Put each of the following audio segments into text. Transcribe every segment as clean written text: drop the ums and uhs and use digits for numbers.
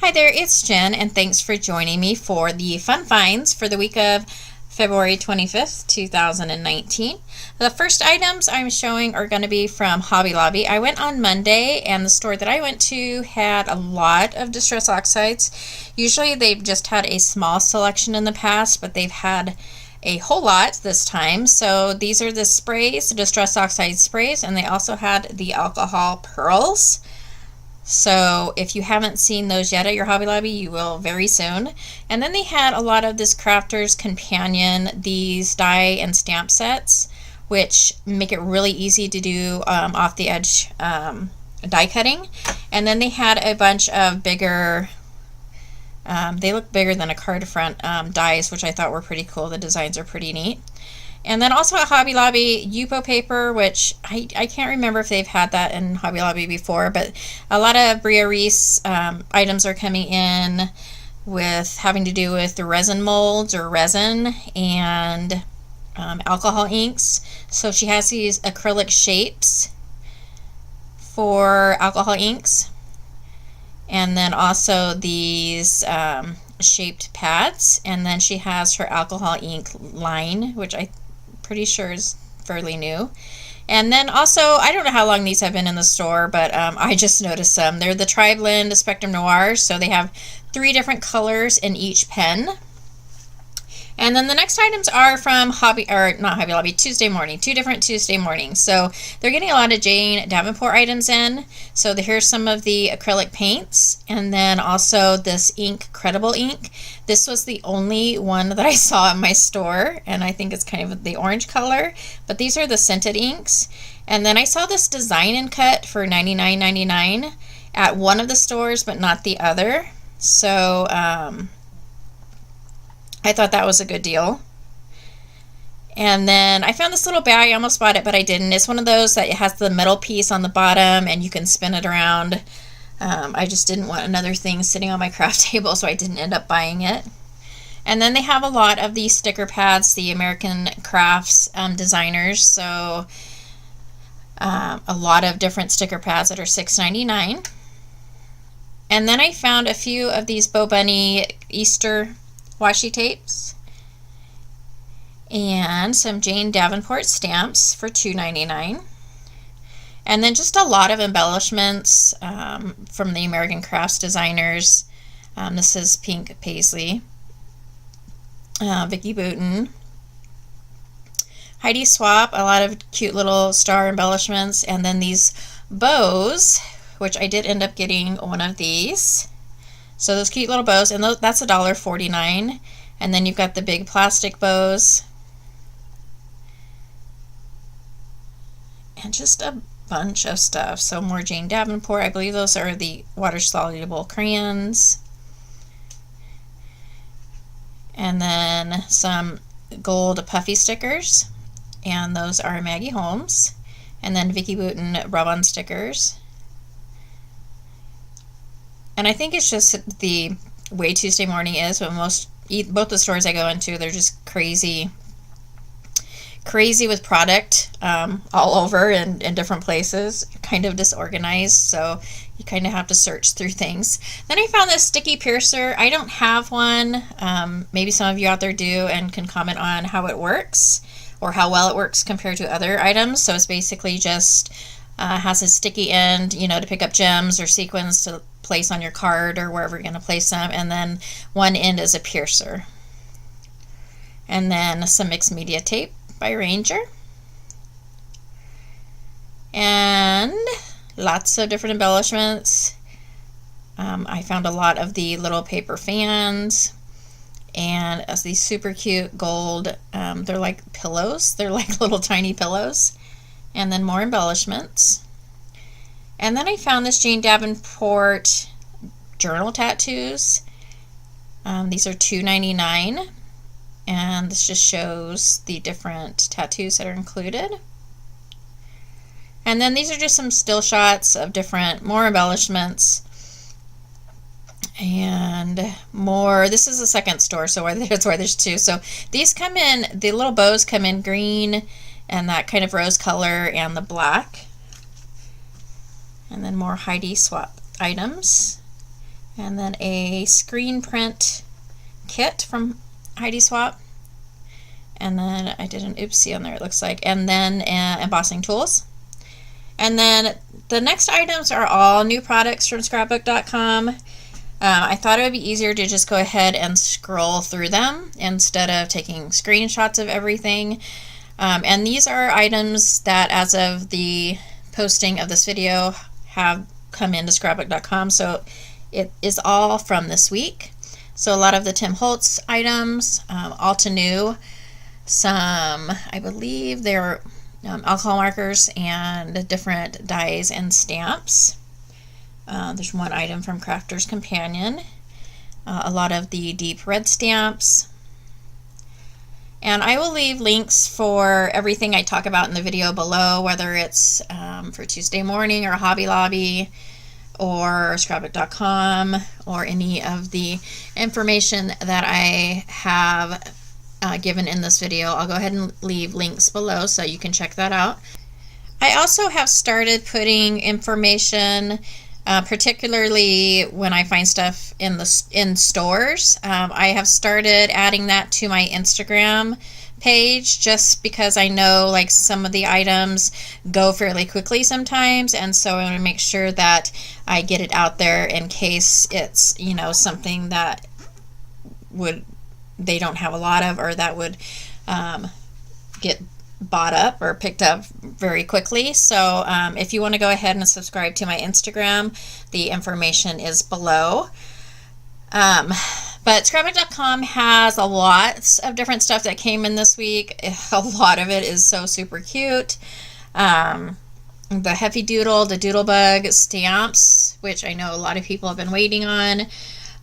Hi there, it's Jen, and thanks for joining me for the fun finds for the week of February 25th, 2019. The first items I'm showing are going to be from Hobby Lobby. I went on Monday, and the store that I went to had a lot of Distress Oxides. Usually they've just had a small selection in the past, but they've had a whole lot this time. So these are the sprays, the Distress Oxide sprays, and they also had the alcohol pearls. So if you haven't seen those yet at your Hobby Lobby, you will very soon. And then they had a lot of this Crafter's Companion, these die and stamp sets, which make it really easy to do off the edge die cutting. And then they had a bunch of bigger, they look bigger than a card front dies, which I thought were pretty cool. The designs are pretty neat. And then also at Hobby Lobby, Yupo paper, which I can't remember if they've had that in Hobby Lobby before, but a lot of Bria Reese items are coming in with having to do with the resin molds or resin and alcohol inks. So she has these acrylic shapes for alcohol inks, and then also these shaped pads, and then she has her alcohol ink line, which I'm pretty sure is fairly new. And then also, I don't know how long these have been in the store, but I just noticed them. They're the Tri-Blend Spectrum Noir, so they have 3 different colors in each pen. And then the next items are from Tuesday Morning, 2 different Tuesday Mornings. So they're getting a lot of Jane Davenport items in. So here's some of the acrylic paints, and then also this ink, Credible ink. This was the only one that I saw in my store, and I think it's kind of the orange color, but these are the scented inks. And then I saw this Design and Cut for $99.99 at one of the stores, but not the other. So I thought that was a good deal. And then I found this little bag. I almost bought it, but I didn't. It's one of those that it has the metal piece on the bottom and you can spin it around. I just didn't want another thing sitting on my craft table, so I didn't end up buying it. And then they have a lot of these sticker pads, the American Crafts designers. So a lot of different sticker pads that are $6.99. And then I found a few of these Bo Bunny Easter washi tapes and some Jane Davenport stamps for $2.99. And then just a lot of embellishments from the American Crafts designers. This is Pink Paisley, Vicki Boutin, Heidi Swap, a lot of cute little star embellishments, and then these bows, which I did end up getting one of these. So those cute little bows, and that's $1.49. And then you've got the big plastic bows. And just a bunch of stuff. So more Jane Davenport. I believe those are the water-soluble crayons. And then some gold puffy stickers. And those are Maggie Holmes. And then Vicki Boutin rub-on stickers. And I think it's just the way Tuesday Morning is, but both the stores I go into, they're just crazy with product all over and in different places, kind of disorganized, so you kind of have to search through things. Then I found this sticky piercer. I don't have one. Maybe some of you out there do and can comment on how it works or how well it works compared to other items. So it's basically just has a sticky end, to pick up gems or sequins to place on your card or wherever you're going to place them, and then one end is a piercer. And then some mixed media tape by Ranger, and lots of different embellishments. I found a lot of the little paper fans, and these super cute gold, they're like pillows, they're like little tiny pillows, and then more embellishments. And then I found this Jane Davenport journal tattoos. These are $2.99, and this just shows the different tattoos that are included. And then these are just some still shots of more embellishments and more. This is the second store, so that's why there's 2. So these come in, the little bows come in green and that kind of rose color and the black. And then more Heidi Swap items. And then a screen print kit from Heidi Swap. And then I did an oopsie on there, it looks like. And then embossing tools. And then the next items are all new products from scrapbook.com. I thought it would be easier to just go ahead and scroll through them instead of taking screenshots of everything. And these are items that, as of the posting of this video, have come into scrapbook.com. So it is all from this week. So a lot of the Tim Holtz items, all to new. Some, I believe they're alcohol markers and different dies and stamps. There's one item from Crafter's Companion. A lot of the deep red stamps. And I will leave links for everything I talk about in the video below, whether it's for Tuesday Morning or Hobby Lobby or scrapbook.com or any of the information that I have given in this video. I'll go ahead and leave links below so you can check that out. I also have started putting information, particularly when I find stuff in stores. I have started adding that to my Instagram page just because I know like some of the items go fairly quickly sometimes, and so I want to make sure that I get it out there in case it's, you know, something that they don't have a lot of, or that would get bought up or picked up very quickly. So if you want to go ahead and subscribe to my Instagram, the information is below. But scrapbook.com has a lot of different stuff that came in this week. A lot of it is so super cute. The Hefty Doodle, the Doodlebug stamps, which I know a lot of people have been waiting on.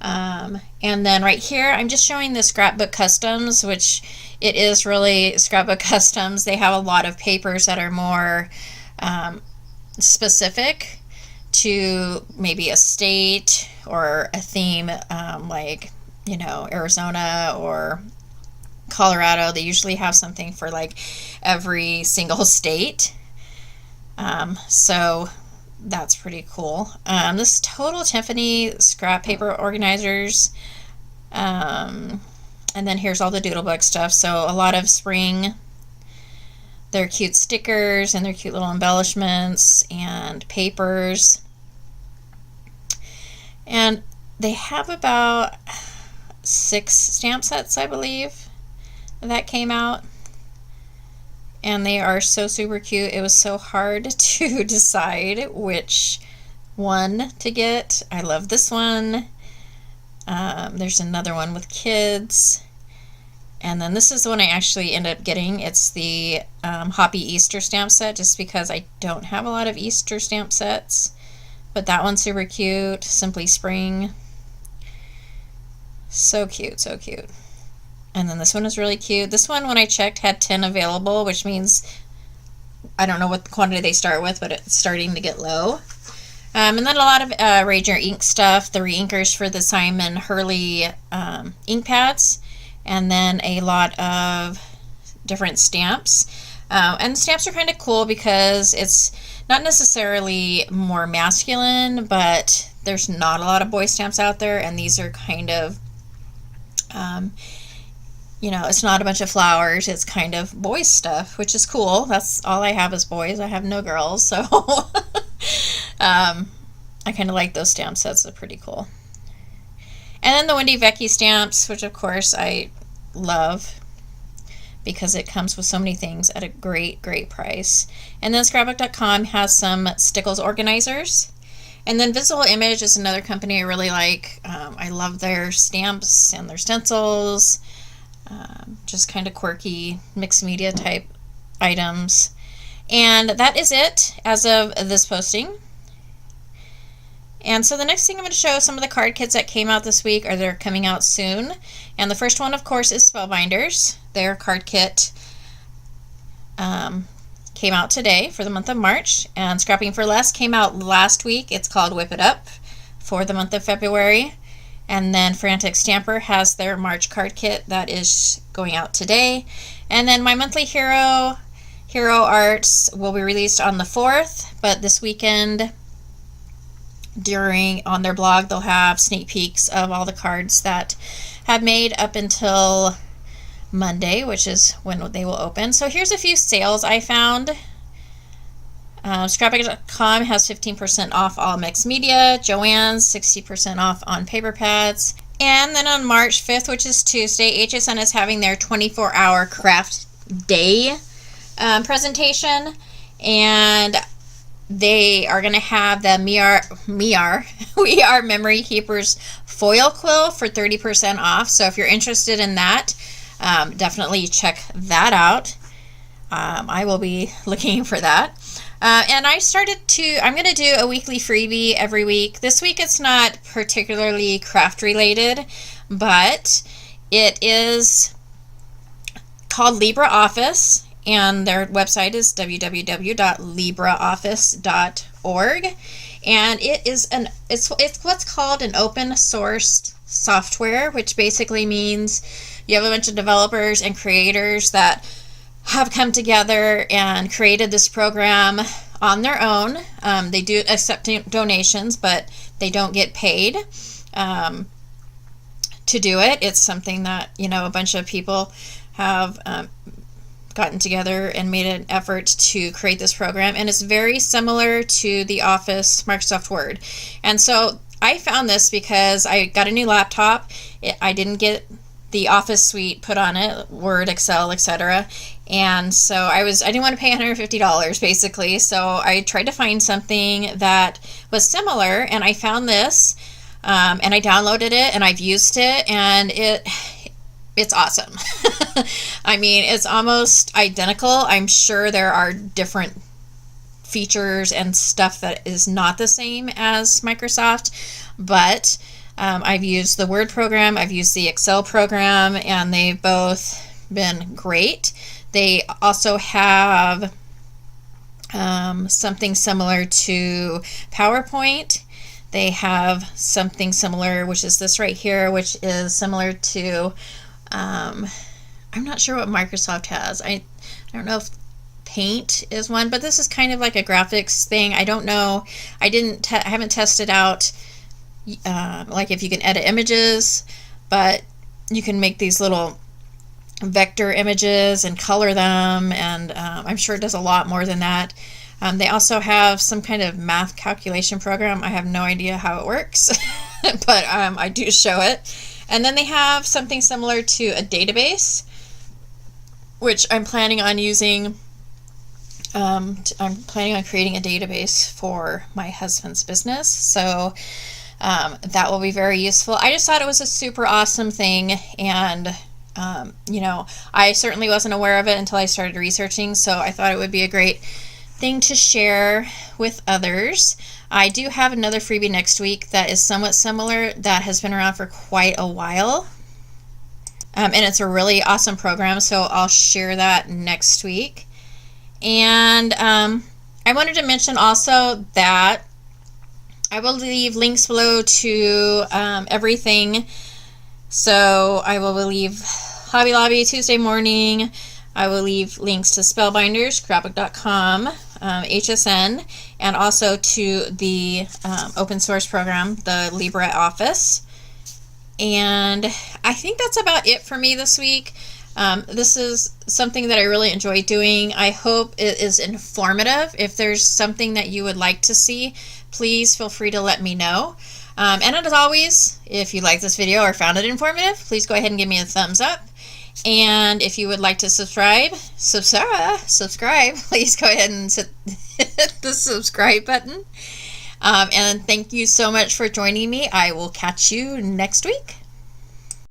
And then right here, I'm just showing the Scrapbook Customs, which it is really Scrapbook Customs. They have a lot of papers that are more specific to maybe a state or a theme, like, you know, Arizona or Colorado. They usually have something for like every single state. So that's pretty cool. This Total Tiffany scrap paper organizers. And then here's all the Doodlebug stuff. So a lot of spring. They're cute stickers and they're cute little embellishments and papers. And they have about 6 stamp sets, I believe, that came out. And they are so super cute. It was so hard to decide which one to get. I love this one. There's another one with kids. And then this is the one I actually ended up getting. It's the Hoppy Easter stamp set, just because I don't have a lot of Easter stamp sets. But that one's super cute. Simply Spring. So cute, so cute. And then this one is really cute. This one, when I checked, had 10 available, which means I don't know what quantity they start with, but it's starting to get low. And then a lot of Ranger ink stuff, the reinkers for the Simon Hurley ink pads, and then a lot of different stamps. And the stamps are kind of cool because it's not necessarily more masculine, but there's not a lot of boy stamps out there, and these are kind of, you know, it's not a bunch of flowers, it's kind of boys stuff, which is cool. That's all I have is boys. I have no girls, so I kind of like those stamp sets. They're pretty cool. And then the Wendy Vecchi stamps, which of course I love because it comes with so many things at a great, great price. And then scrapbook.com has some stickles organizers. And then Visible Image is another company I really like. I love their stamps and their stencils. Just kind of quirky mixed media type items. And that is it as of this posting. And so the next thing I'm going to show some of the card kits that came out this week, or they're coming out soon. And the first one, of course, is Spellbinders. Their card kit came out today for the month of March. And Scrapping for Less came out last week. It's called Whip It Up for the month of February. And then Frantic Stamper has their March card kit that is going out today. And then my monthly hero arts will be released on the 4th, but this weekend on their blog, they'll have sneak peeks of all the cards that have made up until Monday, which is when they will open. So here's a few sales I found. Scrapbook.com has 15% off all mixed media. Joann's 60% off on paper pads. And then on March 5th, which is Tuesday, HSN is having their 24-hour craft day presentation. And they are going to have the We Are Memory Keepers foil quill for 30% off. So if you're interested in that, definitely check that out. I will be looking for that. And I'm going to do a weekly freebie every week. This week it's not particularly craft related, but it is called LibreOffice, and their website is www.libreoffice.org. And it's what's called an open sourced software, which basically means you have a bunch of developers and creators that have come together and created this program on their own. They do accept donations, but they don't get paid to do it. It's something that, a bunch of people have gotten together and made an effort to create this program, and it's very similar to the Office Microsoft Word. And so I found this because I got a new laptop. I didn't get the Office suite put on it, Word, Excel, etc. And so I didn't want to pay $150 basically. So I tried to find something that was similar, and I found this, and I downloaded it, and I've used it, and it's awesome. I mean, it's almost identical. I'm sure there are different features and stuff that is not the same as Microsoft, but I've used the Word program, I've used the Excel program, and they've both been great. They also have something similar to PowerPoint. They have something similar, which is this right here, which is similar to, I'm not sure what Microsoft has. I don't know if Paint is one, but this is kind of like a graphics thing. I don't know. I haven't tested out like if you can edit images, but you can make these little vector images and color them, and I'm sure it does a lot more than that. They also have some kind of math calculation program. I have no idea how it works, but I do show it. And then they have something similar to a database, which I'm planning on using. I'm planning on creating a database for my husband's business, so that will be very useful. I just thought it was a super awesome thing, and I certainly wasn't aware of it until I started researching, so I thought it would be a great thing to share with others. I do have another freebie next week that is somewhat similar, that has been around for quite a while, and it's a really awesome program, so I'll share that next week. And I wanted to mention also that I will leave links below to everything. So I will leave Hobby Lobby Tuesday morning. I will leave links to Spellbinders, Scrapbook.com, HSN, and also to the open source program, the LibreOffice. And I think that's about it for me this week. This is something that I really enjoy doing. I hope it is informative. If there's something that you would like to see, please feel free to let me know. And as always, if you like this video or found it informative, please go ahead and give me a thumbs up. And if you would like to subscribe, please go ahead and hit the subscribe button. And thank you so much for joining me. I will catch you next week.